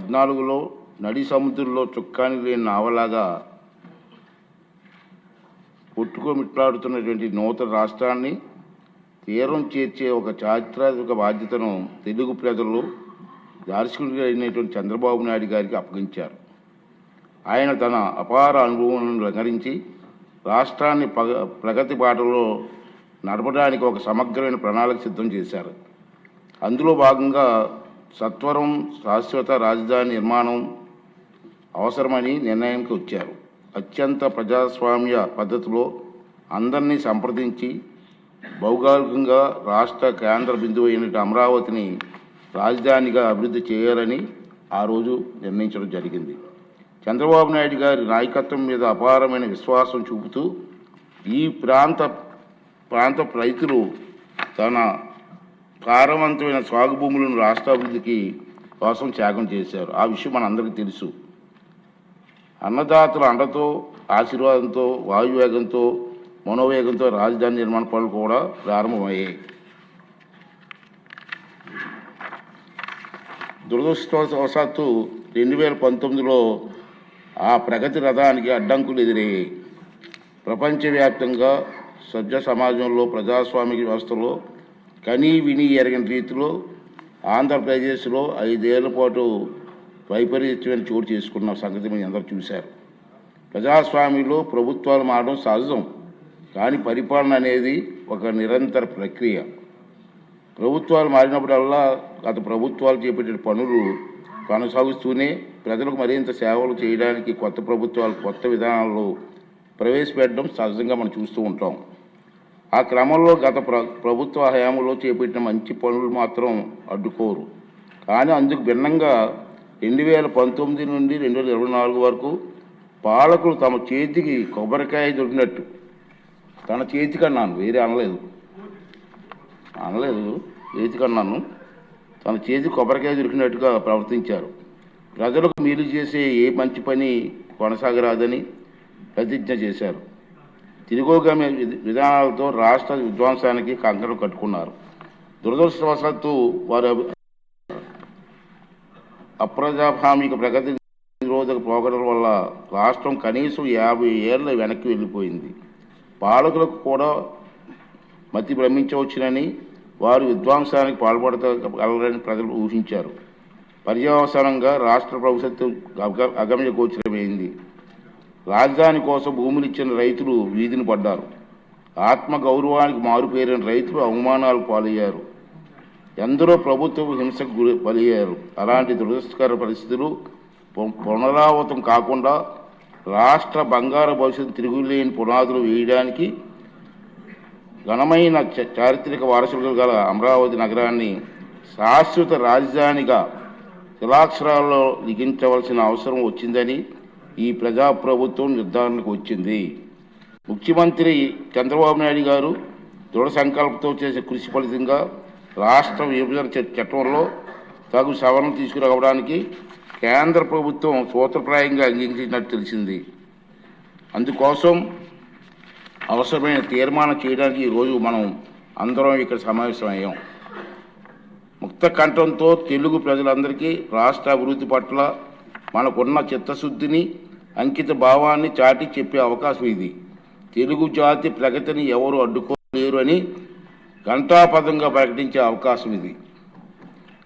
2014లో నడి సముద్రంలో చుక్కాని లేని నావలాగా కొట్టుకోమిట్లాడుతున్నటువంటి నూతన రాష్ట్రాన్ని తీరం చేర్చే ఒక చారిత్రాత్మక బాధ్యతను తెలుగు ప్రజలు దార్శనికుడు అయినటువంటి చంద్రబాబు నాయుడు గారికి అప్పగించారు. ఆయన తన అపార అనుభవాలను రంగరించి రాష్ట్రాన్ని ప్రగతి బాటలో నడపడానికి ఒక సమగ్రమైన ప్రణాళిక సిద్ధం చేశారు. అందులో భాగంగా సత్వరం శాశ్వత రాజధాని నిర్మాణం అవసరమని నిర్ణయానికి వచ్చారు. అత్యంత ప్రజాస్వామ్య పద్ధతిలో అందరినీ సంప్రదించి భౌగోళికంగా రాష్ట్ర కేంద్ర బిందువు అయిన అమరావతిని రాజధానిగా అభివృద్ధి చేయాలని ఆ రోజు నిర్ణయించడం జరిగింది. చంద్రబాబు నాయుడు గారి నాయకత్వం మీద అపారమైన విశ్వాసం చూపుతూ ఈ ప్రాంత రైతులు తన సారవంతమైన సాగు భూములను రాష్ట్ర అభివృద్ధికి కోసం త్యాగం చేశారు. ఆ విషయం మనందరికీ తెలుసు. అన్నదాతల అండతో, ఆశీర్వాదంతో, వాయువేగంతో, మనోవేగంతో రాజధాని నిర్మాణ పనులు కూడా ప్రారంభమయ్యాయి. దురదృష్టవశాత్తు 2019లో ఆ ప్రగతి రథానికి అడ్డంకులు ఎదురయ్యాయి. ప్రపంచవ్యాప్తంగా సభ్య సమాజంలో ప్రజాస్వామిక వ్యవస్థలో కనీ విని ఎరగని రీతిలో ఆంధ్రప్రదేశ్లో 5 ఏళ్ల పాటు వైపరీత్యమైన చోటు చేసుకున్న సంగతి మీరు అందరూ చూశారు. ప్రజాస్వామ్యంలో ప్రభుత్వాలు మారడం సహజం, కానీ పరిపాలన అనేది ఒక నిరంతర ప్రక్రియ. ప్రభుత్వాలు మారినప్పుడల్లా గత ప్రభుత్వాలు చేపట్టిన పనులు కొనసాగుతూనే ప్రజలకు మరింత సేవలు చేయడానికి కొత్త ప్రభుత్వాలు కొత్త విధానాలు ప్రవేశపెట్టడం సహజంగా మనం చూస్తూ ఉంటాం. ఆ క్రమంలో గత ప్రభుత్వ హయాంలో చేపట్టిన మంచి పనులు మాత్రం అడ్డుకోరు. కానీ అందుకు భిన్నంగా 2019 నుండి 2024 వరకు పాలకులు తమ చేతికి కొబ్బరికాయ దొరికినట్టు, తన చేతికి అన్నాను, వేరే అనలేదు, చేతికి అన్నాను, తన చేతికి కొబ్బరికాయ దొరికినట్టుగా ప్రవర్తించారు. ప్రజలకు మేలు చేసే ఏ మంచి పని కొనసాగరాదని ప్రతిజ్ఞ చేశారు. తిరోగమన విధానాలతో రాష్ట్ర విధ్వంసానికి కంకణం కట్టుకున్నారు. దురదృష్టవశాత్తు వారు అప్రజాస్వామిక ప్రగతి నిరోధక పోకడల వల్ల రాష్ట్రం కనీసం 50 ఏళ్ల వెనక్కి వెళ్ళిపోయింది. పాలకులకు కూడా మతి భ్రమించవచ్చునని, వారు విధ్వంసానికి పాల్పడగలరని ప్రజలు ఊహించారు. పర్యవసానంగా రాష్ట్ర భవిష్యత్తు అగమ్య గోచరమైంది. రాజధాని కోసం భూములు ఇచ్చిన రైతులు వీధిని పడ్డారు. ఆత్మ గౌరవానికి మారుపేరిన రైతులు అవమానాలు పాలయ్యారు. ఎందరో ప్రభుత్వ హింసకు బలయ్యారు. అలాంటి దురదృష్టకర పరిస్థితులు పునరావృతం కాకుండా రాష్ట్ర బంగారు భవిష్యత్తు తిరుగులేని పునాదులు వేయడానికి ఘనమైన చారిత్రక వారసులు గల అమరావతి నగరాన్ని శాశ్వత రాజధానిగా శిలాక్షరాల్లో లిఖించవలసిన అవసరం వచ్చిందని ఈ ప్రజాప్రభుత్వం నిర్ధారణకు వచ్చింది. ముఖ్యమంత్రి చంద్రబాబు నాయుడు గారు దృఢ సంకల్పంతో చేసే కృషి ఫలితంగా రాష్ట్ర విభజన చట్టంలో తగు సవరణ తీసుకురావడానికి కేంద్ర ప్రభుత్వం సూత్రప్రాయంగా అంగీకరించినట్టు తెలిసింది. అందుకోసం అవసరమైన తీర్మానం చేయడానికి ఈరోజు మనం అందరం ఇక్కడ సమావేశమయ్యాం. ముక్త కంఠంతో తెలుగు ప్రజలందరికీ రాష్ట్ర అభివృద్ధి పట్ల మనకున్న చిత్తశుద్ధిని, అంకిత భావాన్ని చాటి చెప్పే అవకాశం ఇది. తెలుగు జాతి ప్రగతిని ఎవరు అడ్డుకోలేరు అని ఘంటాపథంగా ప్రకటించే అవకాశం ఇది.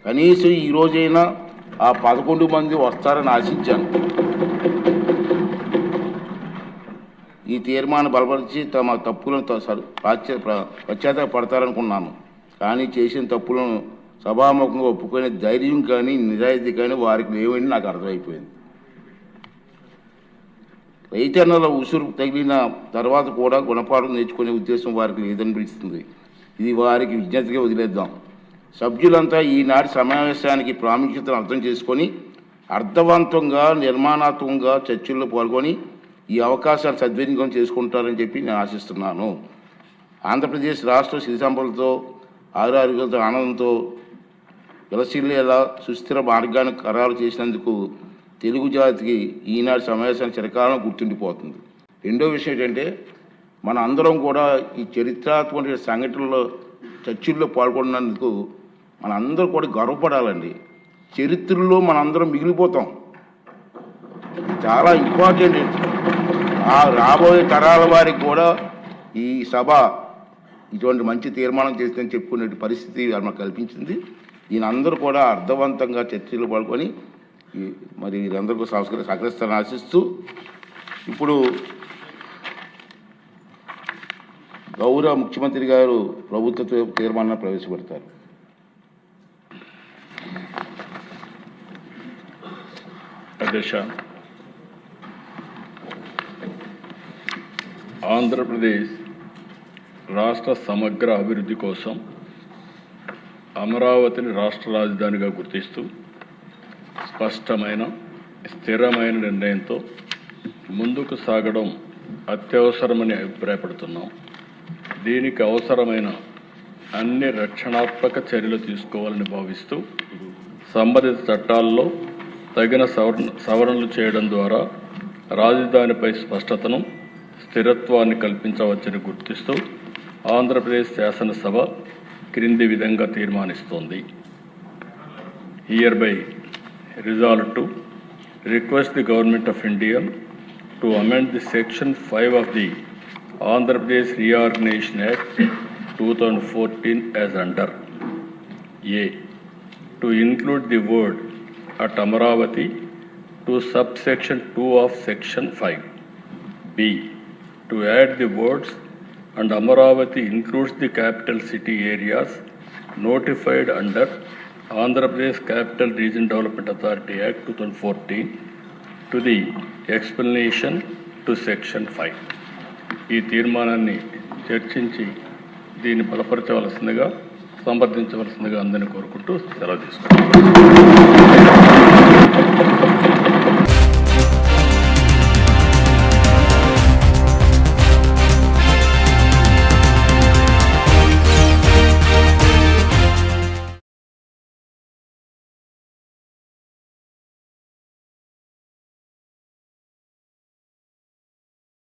కనీసం ఈ రోజైనా ఆ 11 మంది వస్తారని ఆశించాను. ఈ తీర్మానం బలపరిచి తమ తప్పులను పశ్చాత్తాపడతారనుకున్నాను. కానీ చేసిన తప్పులను సభాముఖంగా ఒప్పుకునే ధైర్యం కానీ నిజాయితీ కానీ వారికి లేవని నాకు అర్థమైపోయింది. రైతన్నల ఉసురు తగిలిన తర్వాత కూడా గుణపాఠం నేర్చుకునే ఉద్దేశం వారికి లేదనిపిస్తుంది. ఇది వారికి విజ్ఞతగా వదిలేద్దాం. సభ్యులంతా ఈనాటి సమావేశానికి ప్రాముఖ్యతను అర్థం చేసుకొని అర్థవంతంగా, నిర్మాణాత్మకంగా చర్చల్లో పాల్గొని ఈ అవకాశాన్ని సద్వినియోగం చేసుకుంటారని చెప్పి నేను ఆశిస్తున్నాను. ఆంధ్రప్రదేశ్ రాష్ట్ర సిరి సంపదలతో, ఆరోగ్యంతో, ఆనందంతో విలసిల్లేలా సుస్థిర మార్గాన్ని ఖరారు చేసినందుకు తెలుగు జాతికి ఈనాటి సమావేశానికి చిరకాలం గుర్తుండిపోతుంది. రెండో విషయం ఏంటంటే, మన అందరం కూడా ఈ చరిత్రాత్మక సంఘటనలో చర్చల్లో పాల్గొన్నందుకు మన అందరూ కూడా గర్వపడాలండి. చరిత్రలో మనందరం మిగిలిపోతాం. చాలా ఇంపార్టెంట్. ఆ రాబోయే తరాల వారికి కూడా ఈ సభ ఇటువంటి మంచి తీర్మానం చేసిందని చెప్పుకునే పరిస్థితి మనకు కల్పించింది. ఈయనందరూ కూడా అర్థవంతంగా చర్చలు పాల్గొని మరి వీరందరికీ సహకరిస్తారని ఆశిస్తూ ఇప్పుడు గౌరవ ముఖ్యమంత్రి గారు ప్రభుత్వ తీర్మానాన్ని ప్రవేశపెడతారు. అధ్యక్ష, ఆంధ్రప్రదేశ్ రాష్ట్ర సమగ్ర అభివృద్ధి కోసం అమరావతిని రాష్ట్ర రాజధానిగా గుర్తిస్తూ స్పష్టమైన స్థిరమైన నిర్ణయంతో ముందుకు సాగడం అత్యవసరమని అభిప్రాయపడుతున్నాం. దీనికి అవసరమైన అన్ని రక్షణాత్మక చర్యలు తీసుకోవాలని భావిస్తూ సంబంధిత చట్టాల్లో తగిన సవరణలు చేయడం ద్వారా రాజధానిపై స్పష్టతను స్థిరత్వాన్ని కల్పించవచ్చని గుర్తిస్తూ ఆంధ్రప్రదేశ్ శాసనసభ క్రింది విధంగా తీర్మానిస్తోంది. Hereby resolved to request the Government of India to amend the Section 5 of the Andhra Pradesh Reorganization Act 2014 as under: A. To include the word at Amaravati to subsection 2 of Section 5. B. To add the words and Amaravati includes the capital city areas notified under Andhra Pradesh Capital Region Development Authority Act 2014 to the explanation to Section 5. ఈ తీర్మానాన్ని చర్చించి దీన్ని బలపరచవలసిందిగా సంప్రదించవలసిందిగా అందరినీ కోరుకుంటూ సెలవు తీసుకుంటాం.